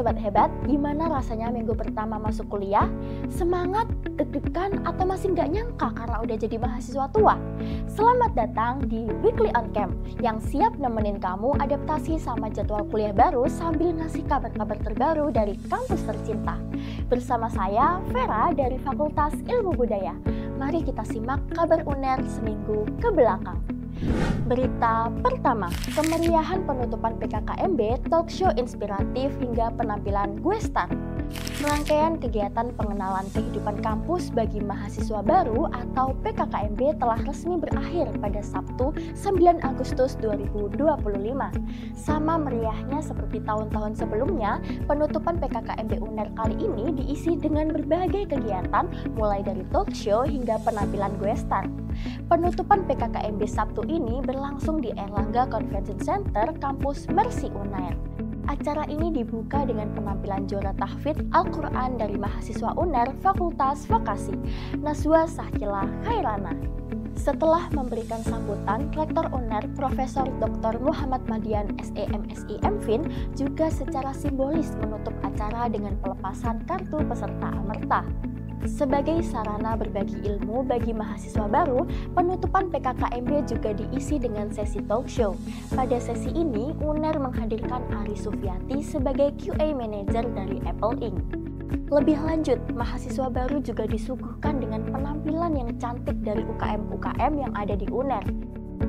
Sobat Hebat, gimana rasanya minggu pertama masuk kuliah? Semangat, deg-degan, atau masih nggak nyangka karena udah jadi mahasiswa tua? Selamat datang di Weekly On Camp yang siap nemenin kamu adaptasi sama jadwal kuliah baru sambil ngasih kabar-kabar terbaru dari kampus tercinta. Bersama saya, Vera dari Fakultas Ilmu Budaya. Mari kita simak kabar UNER seminggu ke belakang. Berita pertama, kemeriahan penutupan PKKMB, talkshow inspiratif hingga penampilan Gue Star. Rangkaian kegiatan pengenalan kehidupan kampus bagi mahasiswa baru atau PKKMB telah resmi berakhir pada Sabtu 9 Agustus 2025. Sama meriahnya seperti tahun-tahun sebelumnya, penutupan PKKMB UNER kali ini diisi dengan berbagai kegiatan mulai dari talkshow hingga penampilan Gue Star. Penutupan PKKMB Sabtu ini berlangsung di Erlangga Convention Center kampus Mercy UNER. Acara ini dibuka dengan penampilan juara tahfidz Al-Quran dari mahasiswa UNER Fakultas Vokasi, Nazwa Sahkila Khairana. Setelah memberikan sambutan, Rektor UNER Profesor Dr. Muhammad Madian SEMSI MFin juga secara simbolis menutup acara dengan pelepasan kartu peserta Amerta. Sebagai sarana berbagi ilmu bagi mahasiswa baru, penutupan PKKMB juga diisi dengan sesi talk show. Pada sesi ini, UNER menghadirkan Ari Sufiati sebagai QA Manager dari Apple Inc. Lebih lanjut, mahasiswa baru juga disuguhkan dengan penampilan yang cantik dari UKM-UKM yang ada di UNER.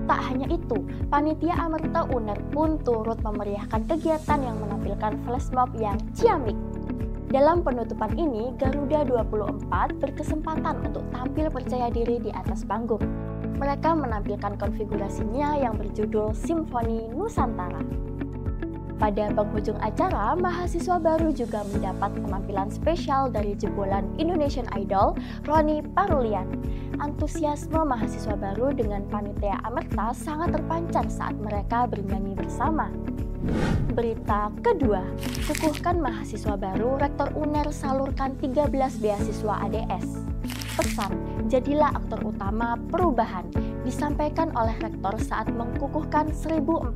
Tak hanya itu, panitia Amerta UNER pun turut memeriahkan kegiatan yang menampilkan flash mob yang ciamik. Dalam penutupan ini, Garuda 24 berkesempatan untuk tampil percaya diri di atas panggung. Mereka menampilkan konfigurasinya yang berjudul Simfoni Nusantara. Pada penghujung acara, mahasiswa baru juga mendapat penampilan spesial dari jebolan Indonesian Idol, Roni Parulian. Antusiasme mahasiswa baru dengan panitia Amerta sangat terpancar saat mereka bernyanyi bersama. Berita kedua, kukuhkan mahasiswa baru, Rektor UNER salurkan 13 beasiswa ADS. Pesan, jadilah aktor utama perubahan, disampaikan oleh Rektor saat mengukuhkan 1.433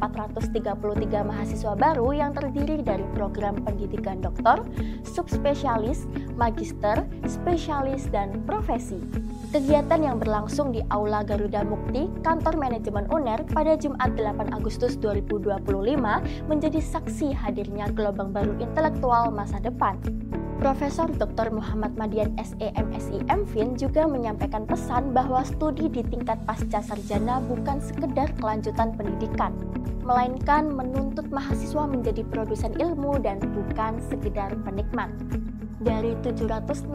mahasiswa baru yang terdiri dari program pendidikan doktor, subspesialis, magister, spesialis, dan profesi. Kegiatan yang berlangsung di Aula Garuda Mukti, kantor manajemen UNER pada Jumat 8 Agustus 2025 menjadi saksi hadirnya gelombang baru intelektual masa depan. Profesor Dr. Muhammad Madian SEMSI MFin juga menyampaikan pesan bahwa studi di tingkat pasca sarjana bukan sekedar kelanjutan pendidikan, melainkan menuntut mahasiswa menjadi produsen ilmu dan bukan sekedar penikmat. Dari 763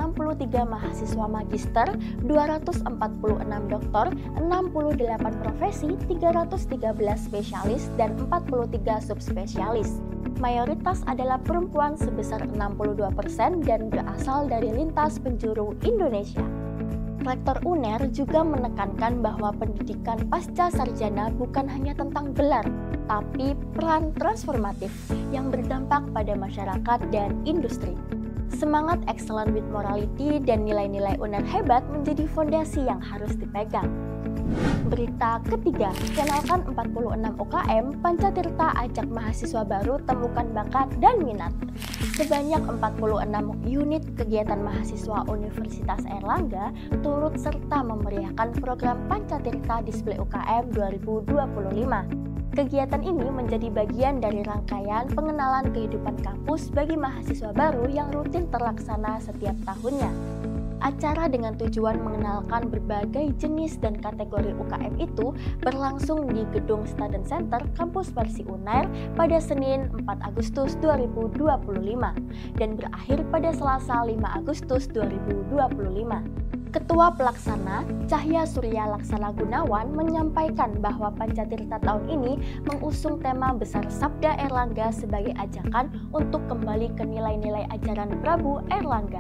mahasiswa magister, 246 doktor, 68 profesi, 313 spesialis, dan 43 subspesialis. Mayoritas adalah perempuan sebesar 62% dan berasal dari lintas penjuru Indonesia. Rektor UNER juga menekankan bahwa pendidikan pasca sarjana bukan hanya tentang gelar, tapi peran transformatif yang berdampak pada masyarakat dan industri. Semangat excellent with morality dan nilai-nilai UNER hebat menjadi fondasi yang harus dipegang. Berita ketiga, kenalkan 46 UKM, Pancatirta ajak mahasiswa baru temukan bakat dan minat. Sebanyak 46 unit kegiatan mahasiswa Universitas Erlangga turut serta memeriahkan program Pancatirta Display UKM 2025. Kegiatan ini menjadi bagian dari rangkaian pengenalan kehidupan kampus bagi mahasiswa baru yang rutin terlaksana setiap tahunnya. Acara dengan tujuan mengenalkan berbagai jenis dan kategori UKM itu berlangsung di Gedung Student Center Kampus Mercy UNER pada Senin 4 Agustus 2025 dan berakhir pada Selasa 5 Agustus 2025. Ketua Pelaksana Cahya Surya Laksana Gunawan menyampaikan bahwa Pancatirta tahun ini mengusung tema besar Sabda Erlangga sebagai ajakan untuk kembali ke nilai-nilai ajaran Prabu Erlangga.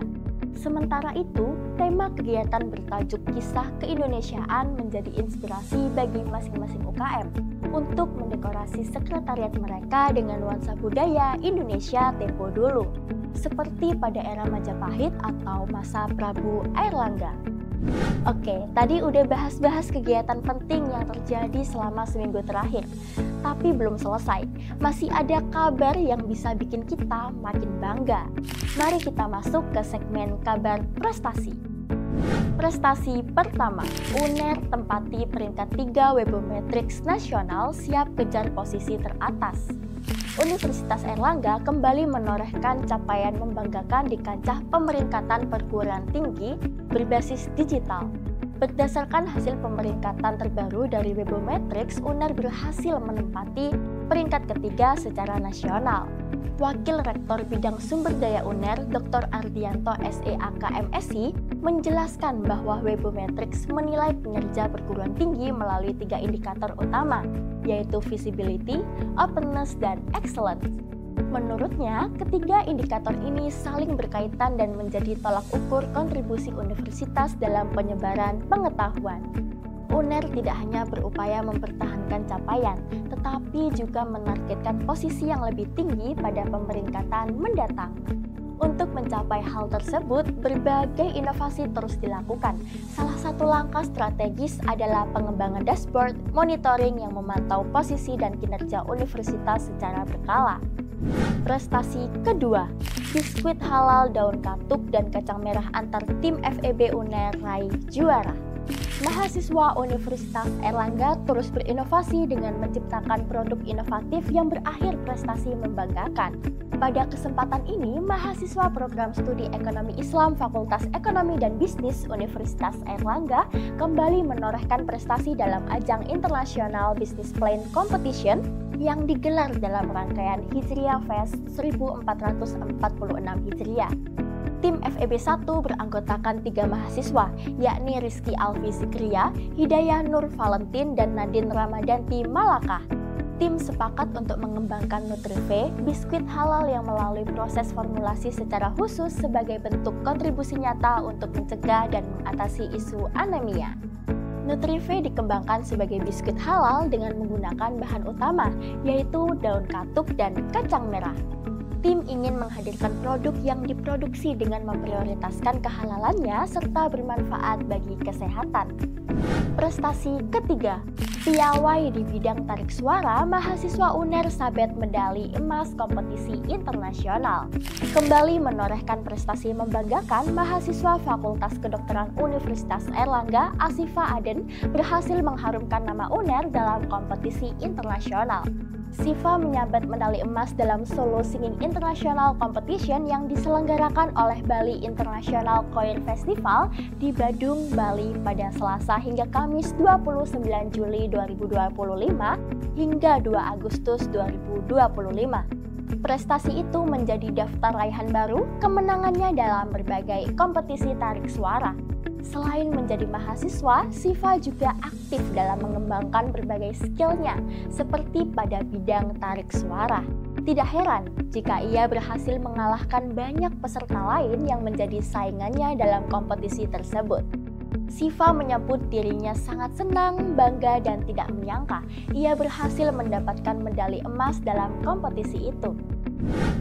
Sementara itu, tema kegiatan bertajuk Kisah Keindonesiaan menjadi inspirasi bagi masing-masing UKM untuk mendekorasi sekretariat mereka dengan nuansa budaya Indonesia tempo dulu, seperti pada era Majapahit atau masa Prabu Airlangga. Oke, tadi udah bahas-bahas kegiatan penting yang terjadi selama seminggu terakhir. Tapi belum selesai, masih ada kabar yang bisa bikin kita makin bangga. Mari kita masuk ke segmen kabar prestasi. Prestasi pertama, UNER tempati peringkat 3 Webometrics nasional siap kejar posisi teratas. Universitas Airlangga kembali menorehkan capaian membanggakan di kancah pemeringkatan perguruan tinggi berbasis digital. Berdasarkan hasil pemeringkatan terbaru dari Webometrics, UNER berhasil menempati peringkat ketiga secara nasional. Wakil Rektor Bidang Sumber Daya UNER, Dr. Ardianto SEAK MSI, menjelaskan bahwa Webometrics menilai kinerja perguruan tinggi melalui 3 indikator utama, yaitu visibility, openness, dan excellence. Menurutnya, ketiga indikator ini saling berkaitan dan menjadi tolak ukur kontribusi universitas dalam penyebaran pengetahuan. UNER tidak hanya berupaya mempertahankan capaian, tetapi juga menargetkan posisi yang lebih tinggi pada pemeringkatan mendatang. Untuk mencapai hal tersebut, berbagai inovasi terus dilakukan. Salah satu langkah strategis adalah pengembangan dashboard monitoring yang memantau posisi dan kinerja universitas secara berkala. Prestasi kedua, biskuit halal daun katuk dan kacang merah antar tim FEB UNER raih juara. Mahasiswa Universitas Airlangga terus berinovasi dengan menciptakan produk inovatif yang berakhir prestasi membanggakan. Pada kesempatan ini, mahasiswa program studi Ekonomi Islam Fakultas Ekonomi dan Bisnis Universitas Airlangga kembali menorehkan prestasi dalam ajang International Business Plan Competition yang digelar dalam rangkaian Hijriah Fest 1446 Hijriah. Tim FEB 1 beranggotakan 3 mahasiswa, yakni Rizky Alfi Zikria, Hidayah Nur Valentin, dan Nadine Ramadanti Malaka. Tim sepakat untuk mengembangkan Nutrive, biskuit halal yang melalui proses formulasi secara khusus sebagai bentuk kontribusi nyata untuk mencegah dan mengatasi isu anemia. Nutrive dikembangkan sebagai biskuit halal dengan menggunakan bahan utama, yaitu daun katuk dan kacang merah. Tim ingin menghadirkan produk yang diproduksi dengan memprioritaskan kehalalannya serta bermanfaat bagi kesehatan. Prestasi ketiga, piawai di bidang tarik suara, mahasiswa UNER sabet medali emas kompetisi internasional. Kembali menorehkan prestasi membanggakan, mahasiswa Fakultas Kedokteran Universitas Airlangga, Asifa Aden, berhasil mengharumkan nama UNER dalam kompetisi internasional. Siva menyabet medali emas dalam Solo Singing International Competition yang diselenggarakan oleh Bali International Choir Festival di Badung, Bali pada Selasa hingga Kamis 29 Juli 2025 hingga 2 Agustus 2025. Prestasi itu menjadi daftar raihan baru kemenangannya dalam berbagai kompetisi tarik suara. Selain menjadi mahasiswa, Siva juga aktif dalam mengembangkan berbagai skillnya, seperti pada bidang tarik suara. Tidak heran jika ia berhasil mengalahkan banyak peserta lain yang menjadi saingannya dalam kompetisi tersebut. Siva menyebut dirinya sangat senang, bangga, dan tidak menyangka ia berhasil mendapatkan medali emas dalam kompetisi itu.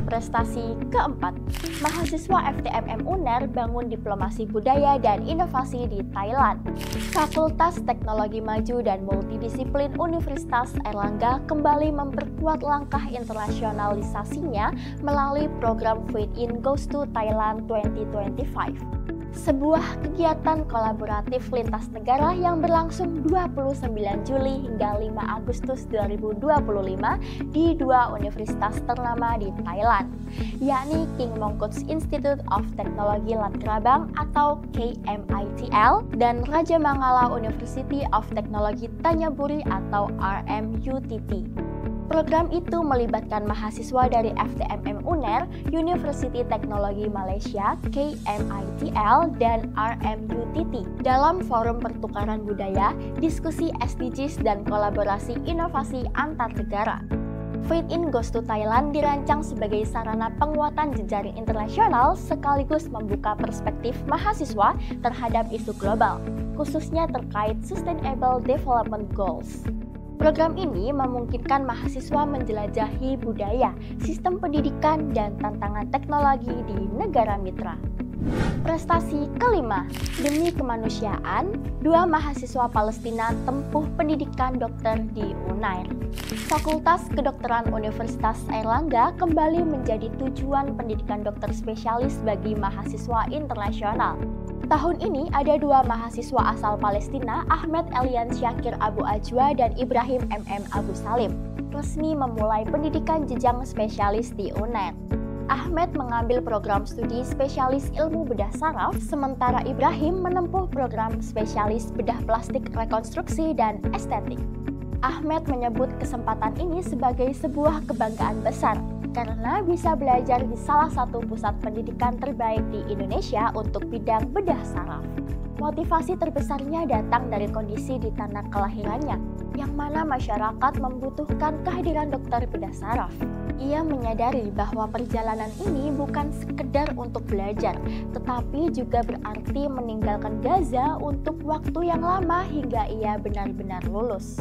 Prestasi keempat, mahasiswa FTMM UNER bangun diplomasi budaya dan inovasi di Thailand. Fakultas Teknologi Maju dan Multidisiplin Universitas Airlangga kembali memperkuat langkah internasionalisasinya melalui program Fit In Goes to Thailand 2025. Sebuah kegiatan kolaboratif lintas negara yang berlangsung 29 Juli hingga 5 Agustus 2025 di 2 universitas ternama di Thailand, yakni King Mongkut's Institute of Technology Lat Krabang atau KMITL dan Raja Mangala University of Technology Tanyaburi atau RMUTT. Program itu melibatkan mahasiswa dari FTMM UNER, University Teknologi Malaysia, KMITL, dan RMUTT dalam forum pertukaran budaya, diskusi SDGs, dan kolaborasi inovasi antar negara. Fit In Goes to Thailand dirancang sebagai sarana penguatan jejaring internasional sekaligus membuka perspektif mahasiswa terhadap isu global, khususnya terkait Sustainable Development Goals. Program ini memungkinkan mahasiswa menjelajahi budaya, sistem pendidikan, dan tantangan teknologi di negara mitra. Prestasi kelima, demi kemanusiaan, 2 mahasiswa Palestina tempuh pendidikan dokter di Unair. Fakultas Kedokteran Universitas Airlangga kembali menjadi tujuan pendidikan dokter spesialis bagi mahasiswa internasional. Tahun ini ada 2 mahasiswa asal Palestina, Ahmed Elian Syakir Abu Ajwa dan Ibrahim MM Abu Salim, resmi memulai pendidikan jenjang spesialis di Unair. Ahmed mengambil program studi spesialis ilmu bedah saraf, sementara Ibrahim menempuh program spesialis bedah plastik rekonstruksi dan estetik. Ahmed menyebut kesempatan ini sebagai sebuah kebanggaan besar, karena bisa belajar di salah satu pusat pendidikan terbaik di Indonesia untuk bidang bedah saraf. Motivasi terbesarnya datang dari kondisi di tanah kelahirannya, yang mana masyarakat membutuhkan kehadiran dokter bedah saraf. Ia menyadari bahwa perjalanan ini bukan sekedar untuk belajar, tetapi juga berarti meninggalkan Gaza untuk waktu yang lama hingga ia benar-benar lulus.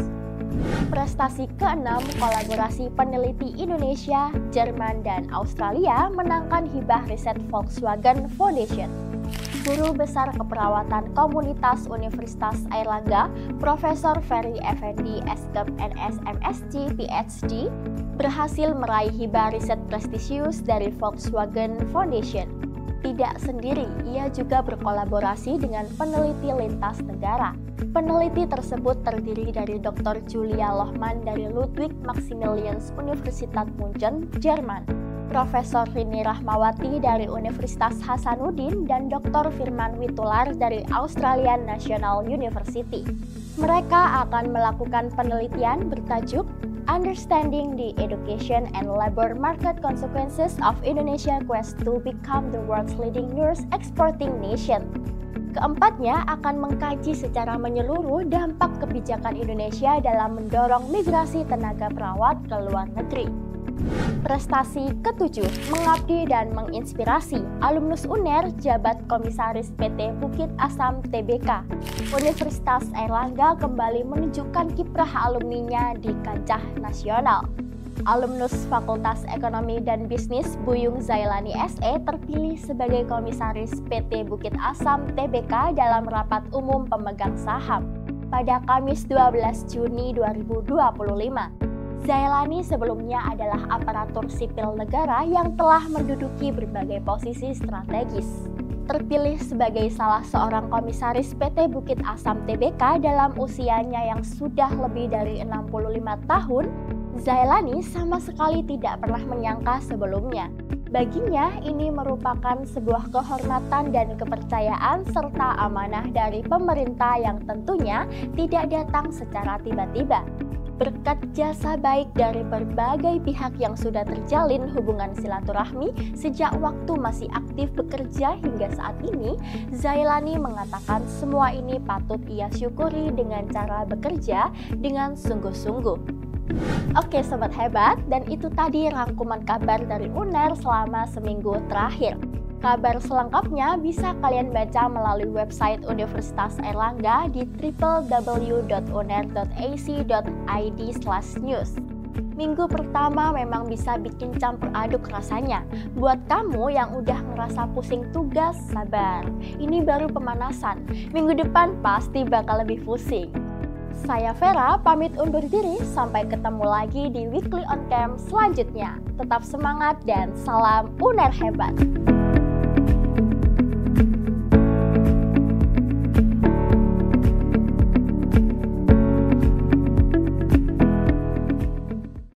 Prestasi keenam, kolaborasi peneliti Indonesia, Jerman, dan Australia menangkan hibah riset Volkswagen Foundation. Guru Besar Keperawatan Komunitas Universitas Airlangga, Profesor Ferry Effendi Eskep NS MSc PhD, berhasil meraih hibah riset prestisius dari Volkswagen Foundation. Tidak sendiri, ia juga berkolaborasi dengan peneliti lintas negara. Peneliti tersebut terdiri dari Dr. Julia Lohmann dari Ludwig Maximilians Universität München, Jerman, Profesor Rini Rahmawati dari Universitas Hasanuddin, dan Dr. Firman Witular dari Australian National University. Mereka akan melakukan penelitian bertajuk Understanding the Education and Labor Market Consequences of Indonesia Quest to Become the World's Leading Nurse Exporting Nation. Keempatnya akan mengkaji secara menyeluruh dampak kebijakan Indonesia dalam mendorong migrasi tenaga perawat ke luar negeri. Prestasi ketujuh, mengabdi dan menginspirasi. Alumnus UNER jabat Komisaris PT Bukit Asam Tbk. Universitas Airlangga kembali menunjukkan kiprah alumninya di kancah nasional. Alumnus Fakultas Ekonomi dan Bisnis Buyung Zailani SE terpilih sebagai Komisaris PT Bukit Asam Tbk dalam rapat umum pemegang saham pada Kamis 12 Juni 2025. Zailani sebelumnya adalah aparatur sipil negara yang telah menduduki berbagai posisi strategis. Terpilih sebagai salah seorang komisaris PT Bukit Asam Tbk dalam usianya yang sudah lebih dari 65 tahun, Zailani sama sekali tidak pernah menyangka sebelumnya. Baginya, ini merupakan sebuah kehormatan dan kepercayaan serta amanah dari pemerintah yang tentunya tidak datang secara tiba-tiba. Berkat jasa baik dari berbagai pihak yang sudah terjalin hubungan silaturahmi sejak waktu masih aktif bekerja hingga saat ini, Zailani mengatakan semua ini patut ia syukuri dengan cara bekerja dengan sungguh-sungguh. Oke sobat hebat, dan itu tadi rangkuman kabar dari UNER selama seminggu terakhir. Kabar selengkapnya bisa kalian baca melalui website Universitas Airlangga di www.uner.ac.id/news. Minggu pertama memang bisa bikin campur aduk rasanya. Buat kamu yang udah ngerasa pusing tugas, sabar. Ini baru pemanasan. Minggu depan pasti bakal lebih pusing. Saya Vera, pamit undur diri. Sampai ketemu lagi di Weekly on Cam selanjutnya. Tetap semangat dan salam UNER hebat!